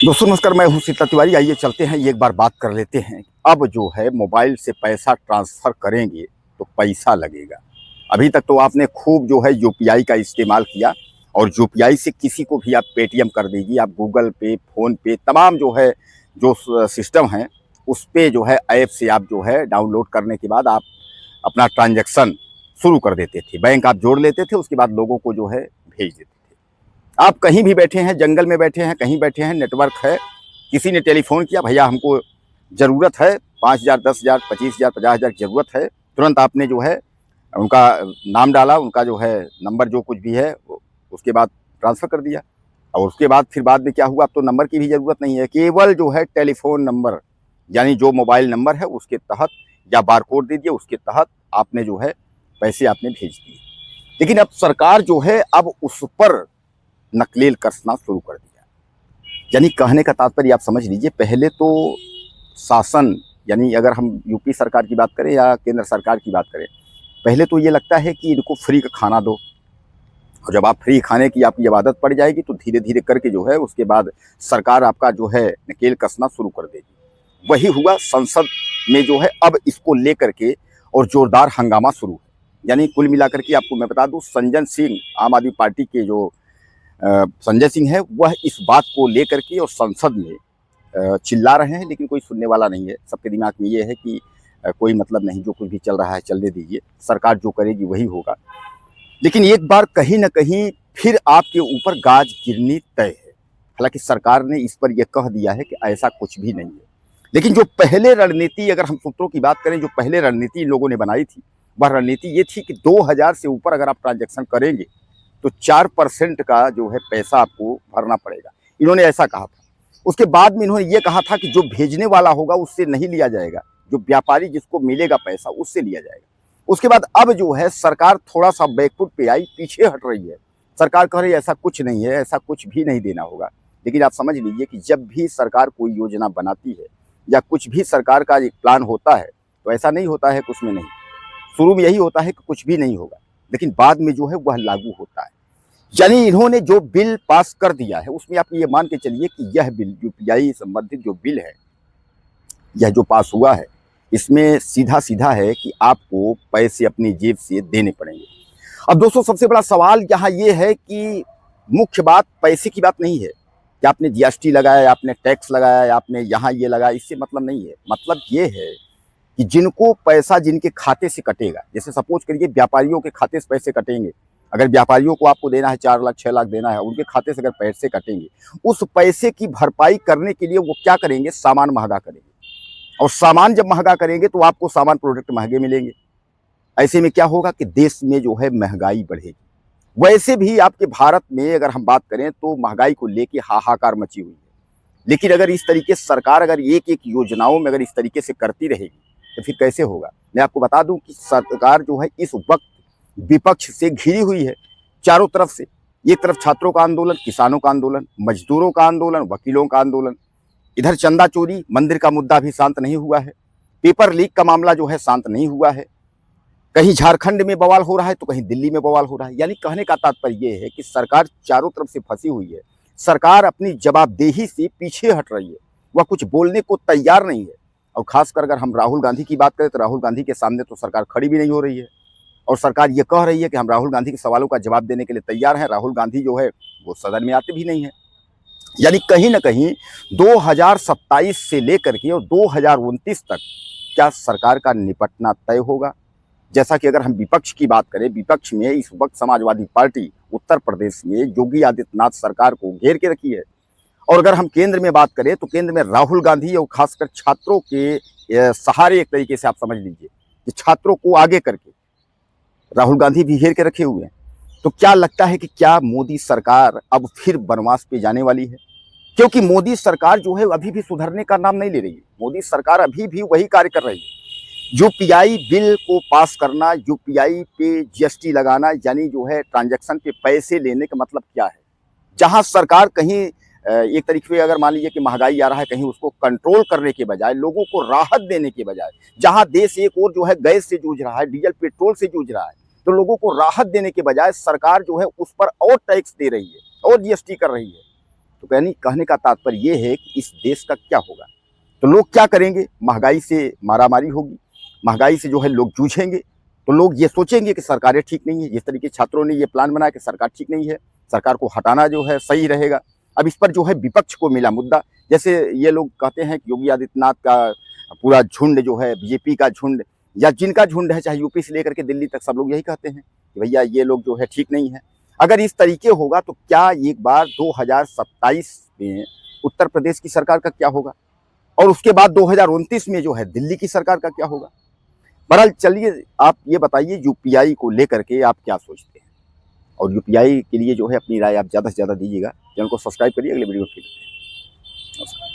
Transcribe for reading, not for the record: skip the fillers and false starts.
दोस्तों नमस्कार, मैं हूं शीतल तिवारी। आइए चलते हैं, एक बार बात कर लेते हैं। अब जो है मोबाइल से पैसा ट्रांसफ़र करेंगे तो पैसा लगेगा। अभी तक तो आपने खूब जो है यूपीआई का इस्तेमाल किया और यूपीआई से किसी को भी आप पेटीएम कर दीजिए, आप गूगल पे, फ़ोन पे, तमाम जो है जो सिस्टम हैं उस पे जो है ऐप से आप जो है डाउनलोड करने के बाद आप अपना ट्रांजैक्शन शुरू कर देते थे। बैंक आप जोड़ लेते थे, उसके बाद लोगों को जो है भेज देते थे। आप कहीं भी बैठे हैं, जंगल में बैठे हैं, कहीं बैठे हैं, नेटवर्क है, किसी ने टेलीफ़ोन किया, भैया हमको ज़रूरत है 5,000, 10,000, 25,000, 50,000 की ज़रूरत है। तुरंत आपने जो है उनका नाम डाला, उनका जो है नंबर जो कुछ भी है वो उसके बाद ट्रांसफ़र कर दिया। और उसके बाद फिर बाद में क्या हुआ, अब तो नंबर की भी ज़रूरत नहीं है, केवल जो है टेलीफ़ोन नंबर यानी जो मोबाइल नंबर है उसके तहत या बारकोड दे दिया, उसके तहत आपने जो है पैसे आपने भेज दिए। लेकिन अब सरकार जो है अब उस पर नकेल कसना शुरू कर दिया। यानी कहने का तात्पर्य आप समझ लीजिए, पहले तो शासन यानी अगर हम यूपी सरकार की बात करें या केंद्र सरकार की बात करें, पहले तो ये लगता है कि इनको फ्री का खाना दो, और जब आप फ्री खाने की आपकी जब आदत पड़ जाएगी तो धीरे-धीरे करके जो है उसके बाद सरकार आपका जो है नकेल कसना शुरू कर देगी। वही हुआ, संसद में जो है अब इसको लेकर के और ज़ोरदार हंगामा शुरू है। यानी कुल मिलाकर के आपको मैं बता दूँ, संजय सिंह आम आदमी पार्टी के जो संजय सिंह है, वह इस बात को लेकर के और संसद में चिल्ला रहे हैं, लेकिन कोई सुनने वाला नहीं है। सबके दिमाग में ये है कि कोई मतलब नहीं, जो कुछ भी चल रहा है चलने दीजिए, सरकार जो करेगी वही होगा। लेकिन एक बार कहीं न कहीं फिर आपके ऊपर गाज गिरनी तय है। हालाँकि सरकार ने इस पर यह कह दिया है कि ऐसा कुछ भी नहीं है। लेकिन जो पहले रणनीति, अगर हम सूत्रों की बात करें, जो पहले रणनीति इन लोगों ने बनाई थी, वह रणनीति ये थी कि 2,000 से ऊपर अगर आप ट्रांज़ैक्शन करेंगे तो 4% का जो है पैसा आपको भरना पड़ेगा। इन्होंने ऐसा कहा था। उसके बाद में इन्होंने ये कहा था कि जो भेजने वाला होगा उससे नहीं लिया जाएगा, जो व्यापारी जिसको मिलेगा पैसा उससे लिया जाएगा। उसके बाद अब जो है सरकार थोड़ा-सा बैकफुट पे आई, पीछे हट रही है। सरकार कह रही है ऐसा कुछ नहीं है, ऐसा कुछ भी नहीं देना होगा। लेकिन आप समझ लीजिए कि जब भी सरकार कोई योजना बनाती है या कुछ भी सरकार का एक प्लान होता है, तो ऐसा नहीं होता है कि उसमें नहीं। शुरू में यही होता है कि कुछ भी नहीं होगा, लेकिन बाद में जो है वह लागू होता है। यानी इन्होंने जो बिल पास कर दिया है उसमें आप ये मान के चलिए कि यह बिल यूपीआई संबंधित जो बिल है, यह जो पास हुआ है, इसमें सीधा-सीधा है कि आपको पैसे अपनी जेब से देने पड़ेंगे। अब दोस्तों सबसे बड़ा सवाल यहाँ ये है कि मुख्य बात पैसे की बात नहीं है कि आपने जीएसटी लगाया, आपने टैक्स लगाया, आपने यहाँ ये लगाया, इससे मतलब नहीं है। मतलब ये है कि जिनको पैसा जिनके खाते से कटेगा, जैसे सपोज करिए व्यापारियों के खाते से पैसे कटेंगे, अगर व्यापारियों को आपको देना है 4 लाख 6 लाख देना है, उनके खाते से अगर पैसे कटेंगे, उस पैसे की भरपाई करने के लिए वो क्या करेंगे, सामान महंगा करेंगे। और सामान जब महंगा करेंगे तो आपको सामान प्रोडक्ट महंगे मिलेंगे। ऐसे में क्या होगा कि देश में जो है महंगाई बढ़ेगी। वैसे भी आपके भारत में अगर हम बात करें तो महंगाई को लेके हाहाकार मची हुई है। लेकिन अगर इस तरीके से सरकार अगर एक-एक योजनाओं में अगर इस तरीके से करती रहेगी, तो फिर कैसे होगा? मैं आपको बता दूं कि सरकार जो है इस वक्त विपक्ष से घिरी हुई है, चारों तरफ से। एक तरफ छात्रों का आंदोलन, किसानों का आंदोलन, मजदूरों का आंदोलन, वकीलों का आंदोलन। इधर चंदा चोरी, मंदिर का मुद्दा भी शांत नहीं हुआ है। पेपर लीक का मामला जो है शांत नहीं हुआ है। कहीं झारखंड में बवाल हो रहा है तो कहीं दिल्ली में बवाल हो रहा है। यानी कहने का तात्पर्य ये है कि सरकार चारों तरफ से फंसी हुई है। सरकार अपनी जवाबदेही से पीछे हट रही है, वह कुछ बोलने को तैयार नहीं है। और खासकर अगर हम राहुल गांधी की बात करें तो राहुल गांधी के सामने तो सरकार खड़ी भी नहीं हो रही है। और सरकार ये कह रही है कि हम राहुल गांधी के सवालों का जवाब देने के लिए तैयार हैं। राहुल गांधी जो है वो सदन में आते भी नहीं है। यानी कहीं ना कहीं 2027 से लेकर के और 2029 तक क्या सरकार का निपटना तय होगा। जैसा कि अगर हम विपक्ष की बात करें, विपक्ष में इस वक्त समाजवादी पार्टी उत्तर प्रदेश में योगी आदित्यनाथ सरकार को घेर के रखी है। और अगर हम केंद्र में बात करें तो केंद्र में राहुल गांधी और खासकर छात्रों के सहारे, एक तरीके से आप समझ लीजिए कि छात्रों को आगे करके राहुल गांधी भी घेर के रखे हुए हैं। तो क्या लगता है कि क्या मोदी सरकार अब फिर वनवास पे जाने वाली है? क्योंकि मोदी सरकार जो है अभी भी सुधरने का नाम नहीं ले रही है। मोदी सरकार अभी भी वही कार्य कर रही है। यूपीआई बिल को पास करना, यूपीआई पे जीएसटी लगाना, यानी जो है ट्रांजैक्शन पे पैसे लेने का मतलब क्या है? जहां सरकार कहीं एक तरीके से अगर मान लीजिए कि महंगाई आ रहा है, कहीं उसको कंट्रोल करने के बजाय, लोगों को राहत देने के बजाय, जहां देश एक और जो है गैस से जूझ रहा है, डीजल पेट्रोल से जूझ रहा है, तो लोगों को राहत देने के बजाय सरकार जो है उस पर और टैक्स दे रही है और जीएसटी कर रही है। तो कहने का तात्पर्य ये है कि इस देश का क्या होगा। तो लोग क्या करेंगे, महंगाई से मारामारी होगी, महंगाई से जो है लोग जूझेंगे, तो लोग ये सोचेंगे कि सरकारें ठीक नहीं है। जिस तरीके छात्रों ने ये प्लान बनाया कि सरकार ठीक नहीं है, सरकार को हटाना जो है सही रहेगा। अब इस पर जो है विपक्ष को मिला मुद्दा, जैसे ये लोग कहते हैं कि योगी आदित्यनाथ का पूरा झुंड जो है, बीजेपी का झुंड या जिनका झुंड है, चाहे यूपी से लेकर के दिल्ली तक, सब लोग यही कहते हैं कि भैया ये लोग जो है ठीक नहीं है। अगर इस तरीके होगा तो क्या एक बार 2027 में उत्तर प्रदेश की सरकार का क्या होगा, और उसके बाद 2029 में जो है दिल्ली की सरकार का क्या होगा। बहरहाल चलिए आप ये बताइए यूपीआई को लेकर के आप क्या सोचते हैं, और यूपीआई के लिए जो है अपनी राय आप ज़्यादा से ज़्यादा दीजिएगा। चैनल को सब्सक्राइब करिए, अगले वीडियो में फिर मिलते हैं। नमस्कार।